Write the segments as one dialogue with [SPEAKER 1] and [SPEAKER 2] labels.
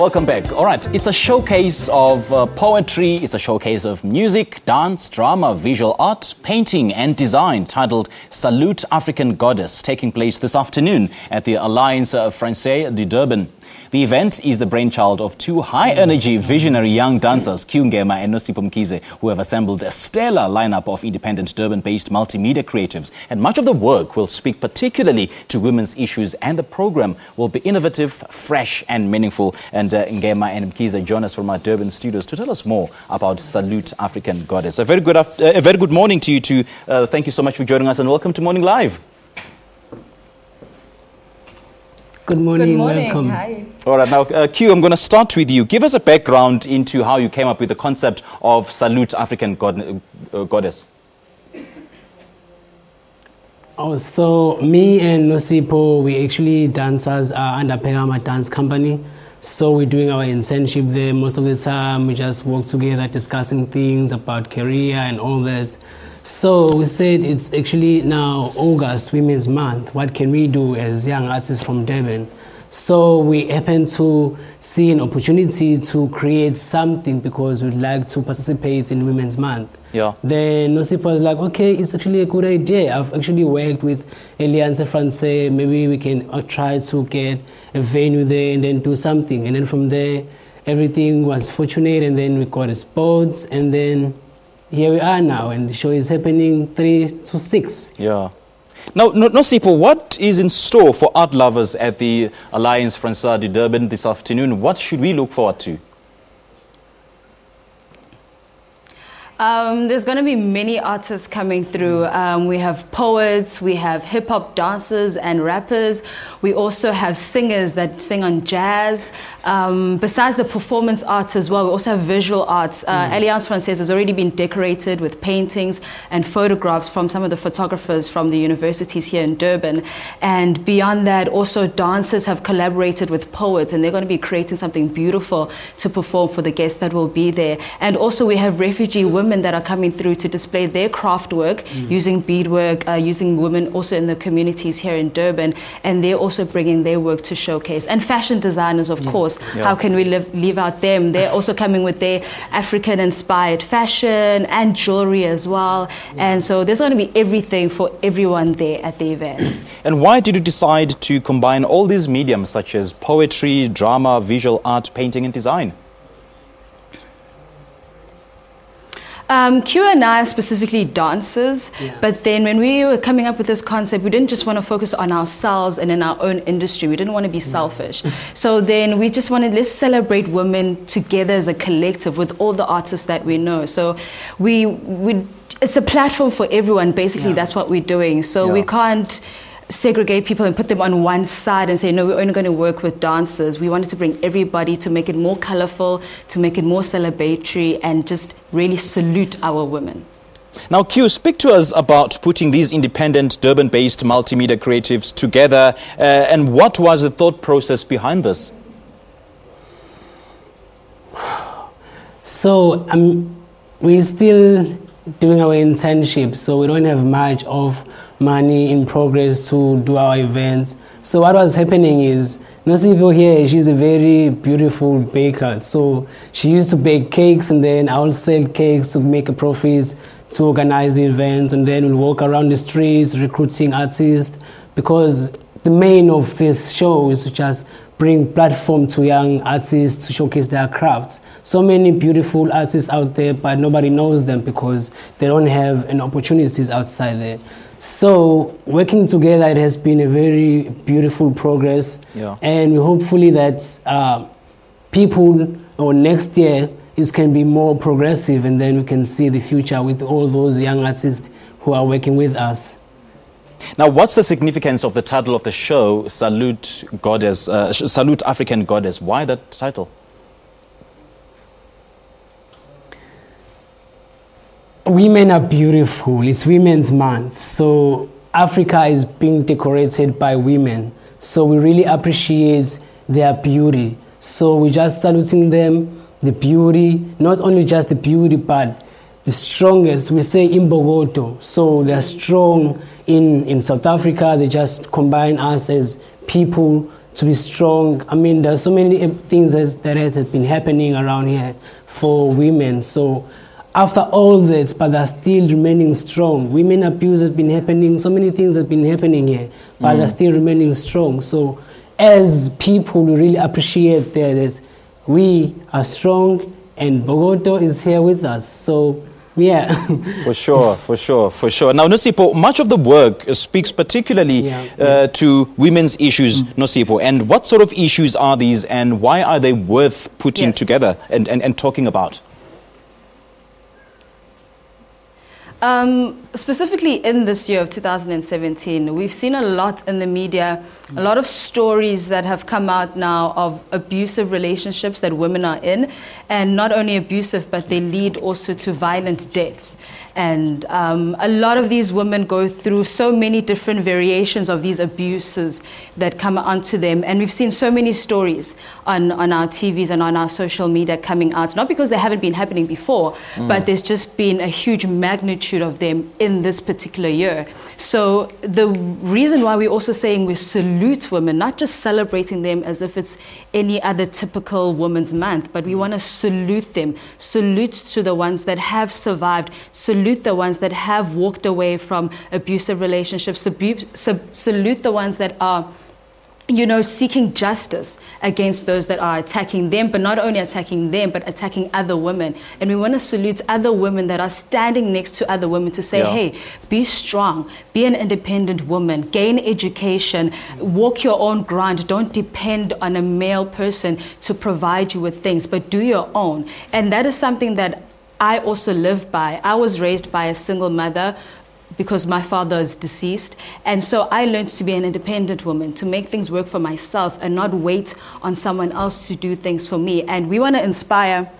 [SPEAKER 1] Welcome back. All right, it's a showcase of poetry, it's a showcase of music, dance, drama, visual art, painting and design titled Salute African Goddess, taking place this afternoon at the Alliance Française de Durban. The event is the brainchild of two high-energy, visionary young dancers, Ngema and Nosipho Mkhize, who have assembled a stellar lineup of independent Durban-based multimedia creatives. And much of the work will speak particularly to women's issues, and the program will be innovative, fresh and meaningful. And Ngema and Mkhize join us from our Durban studios to tell us more about Salute African Goddess. A very good morning to you two. Thank you so much for joining us and welcome to Morning Live.
[SPEAKER 2] Good morning,
[SPEAKER 3] welcome.
[SPEAKER 2] Hi.
[SPEAKER 1] All right, now, Q, I'm going to start with you. Give us a background into how you came up with the concept of Salute African Goddess.
[SPEAKER 2] Oh, so me and Nosipho, we actually dancers under Pegama Dance Company. So we're doing our internship there. Most of the time, we just work together discussing things about career and all that. So we said it's actually now August, Women's Month. What can we do as young artists from Durban? So we happened to see an opportunity to create something because we'd like to participate in Women's Month.
[SPEAKER 1] Yeah.
[SPEAKER 2] Then Nosipho was like, okay, it's actually a good idea. I've actually worked with Alliance Française. Maybe we can try to get a venue there and then do something. And then from there, everything was fortunate, and then we got a sports, and then here we are now, and the show is happening 3 to 6.
[SPEAKER 1] Yeah. Now, Nosipho, what is in store for art lovers at the Alliance Française de Durban this afternoon? What should we look forward to?
[SPEAKER 3] There's going to be many artists coming through. We have poets, we have hip-hop dancers and rappers. We also have singers that sing on jazz. Besides the performance arts as well, we also have visual arts. Alliance Française has already been decorated with paintings and photographs from some of the photographers from the universities here in Durban. And beyond that, also dancers have collaborated with poets, and they're going to be creating something beautiful to perform for the guests that will be there. And also we have refugee women that are coming through to display their craft work using beadwork, using women also in the communities here in Durban, and they're also bringing their work to showcase. And fashion designers, of course, how can we leave out them? They're also coming with their African-inspired fashion and jewelry as well. And so there's going to be everything for everyone there at the event.
[SPEAKER 1] And why did you decide to combine all these mediums such as poetry, drama, visual art, painting and design?
[SPEAKER 3] Q and I are specifically dancers, but then when we were coming up with this concept, we didn't just want to focus on ourselves and in our own industry. We didn't want to be selfish. So then we just wanted, let's celebrate women together as a collective with all the artists that we know. So it's a platform for everyone, basically. That's what we're doing. So we can't segregate people and put them on one side and say, no, we're only going to work with dancers. We wanted to bring everybody to make it more colorful, to make it more celebratory, and just really salute our women.
[SPEAKER 1] Now, Q, speak to us about putting these independent Durban-based multimedia creatives together, and what was the thought process behind this?
[SPEAKER 2] So we're still doing our internship, so we don't have much of money in progress to do our events. So what was happening is, Nosipho here, she's a very beautiful baker. So she used to bake cakes, and then I'll sell cakes to make a profit, to organize the events, and then we'll walk around the streets recruiting artists, because the main of this show is to just bring platform to young artists to showcase their crafts. So many beautiful artists out there, but nobody knows them because they don't have any opportunities outside there. So working together, it has been a very beautiful progress, and hopefully that people, or next year, it can be more progressive, and then we can see the future with all those young artists who are working with us.
[SPEAKER 1] Now, what's the significance of the title of the show, Salute Goddess, Salute African Goddess? Why that title?
[SPEAKER 2] Women are beautiful. It's Women's Month. So Africa is being decorated by women. So we really appreciate their beauty. So we're just saluting them, the beauty, not only just the beauty, but the strongest. We say imbogoto. So they're strong in South Africa. They just combine us as people to be strong. I mean, there's so many things that have been happening around here for women. So after all that, but they're still remaining strong. Women abuse has been happening, so many things have been happening here, but they're still remaining strong. So as people, we really appreciate that we are strong and Bogoto is here with us. So yeah.
[SPEAKER 1] For sure. Now, Nosipho, much of the work speaks particularly to women's issues, Nosipho. And what sort of issues are these and why are they worth putting together and talking about?
[SPEAKER 3] Specifically in this year of 2017, we've seen a lot in the media, a lot of stories that have come out now of abusive relationships that women are in, and not only abusive, but they lead also to violent deaths. And a lot of these women go through so many different variations of these abuses that come onto them. And we've seen so many stories on our TVs and on our social media coming out, not because they haven't been happening before, but there's just been a huge magnitude of them in this particular year. So the reason why we're also saying we salute women, not just celebrating them as if it's any other typical Women's Month, but we want to salute them, salute to the ones that have survived, salute the ones that have walked away from abusive relationships, salute the ones that are, you know, seeking justice against those that are attacking them, but not only attacking them, but attacking other women. And we want to salute other women that are standing next to other women to say, hey, be strong, be an independent woman, gain education, walk your own ground, don't depend on a male person to provide you with things, but do your own. And that is something that I also live by. I was raised by a single mother because my father is deceased. And so I learned to be an independent woman, to make things work for myself and not wait on someone else to do things for me. And we want to inspire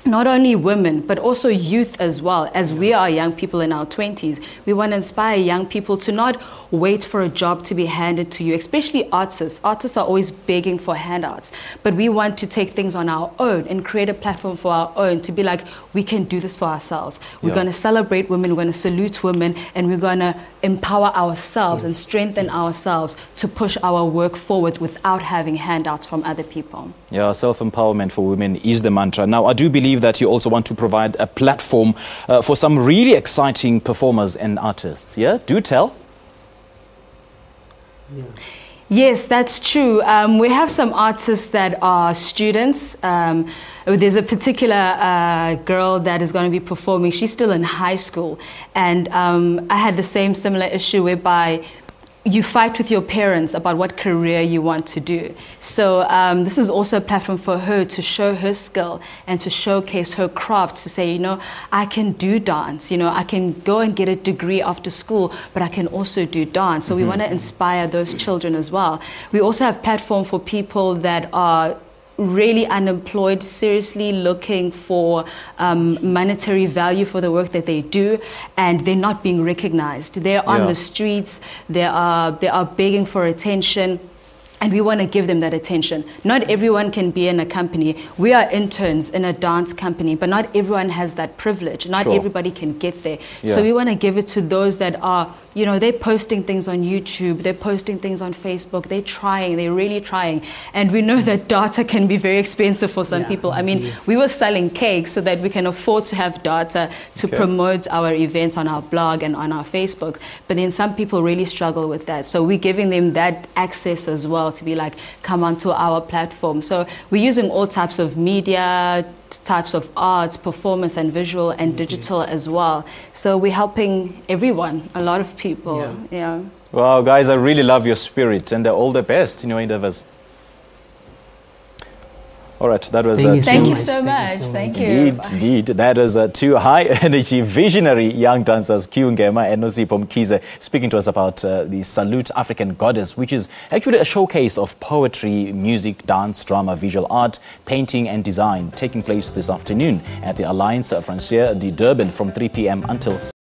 [SPEAKER 3] not only women, but also youth as well. As we are young people in our 20s, we want to inspire young people to not wait for a job to be handed to you, especially artists. Artists are always begging for handouts, but we want to take things on our own and create a platform for our own to be like, we can do this for ourselves. We're going to celebrate women, we're going to salute women, and we're going to empower ourselves and strengthen ourselves to push our work forward without having handouts from other people.
[SPEAKER 1] Yeah, self-empowerment for women is the mantra. Now, I do believe that you also want to provide a platform for some really exciting performers and artists. Yeah, do tell.
[SPEAKER 3] Yes, that's true. We have some artists that are students. There's a particular girl that is going to be performing. She's still in high school. And I had the similar issue whereby you fight with your parents about what career you want to do. So this is also a platform for her to show her skill and to showcase her craft, to say, you know, I can do dance, you know, I can go and get a degree after school, but I can also do dance. So we want to inspire those children as well. We also have platform for people that are really unemployed, seriously looking for monetary value for the work that they do, and they're not being recognized. They're on the streets, they are begging for attention, and we want to give them that attention. Not everyone can be in a company. We are interns in a dance company, but not everyone has that privilege. Not everybody can get there. So we want to give it to those that are, you know, they're posting things on YouTube, they're posting things on Facebook, they're trying, they're really trying. And we know that data can be very expensive for some people. I mean, we were selling cakes so that we can afford to have data to promote our events on our blog and on our Facebook. But then some people really struggle with that. So we're giving them that access as well, to be like, come onto our platform. So we're using all types of media, types of art, performance and visual and digital as well. So we're helping everyone, a lot of people.
[SPEAKER 1] Wow, guys, I really love your spirit and all the best in your endeavors. All right, that was
[SPEAKER 3] thank you so much. Thank you.
[SPEAKER 1] Indeed. That is two high-energy, visionary young dancers, Ngema and Nosipho Mkhize, speaking to us about the Salute African Goddess, which is actually a showcase of poetry, music, dance, drama, visual art, painting and design, taking place this afternoon at the Alliance Française de Durban from 3 p.m. until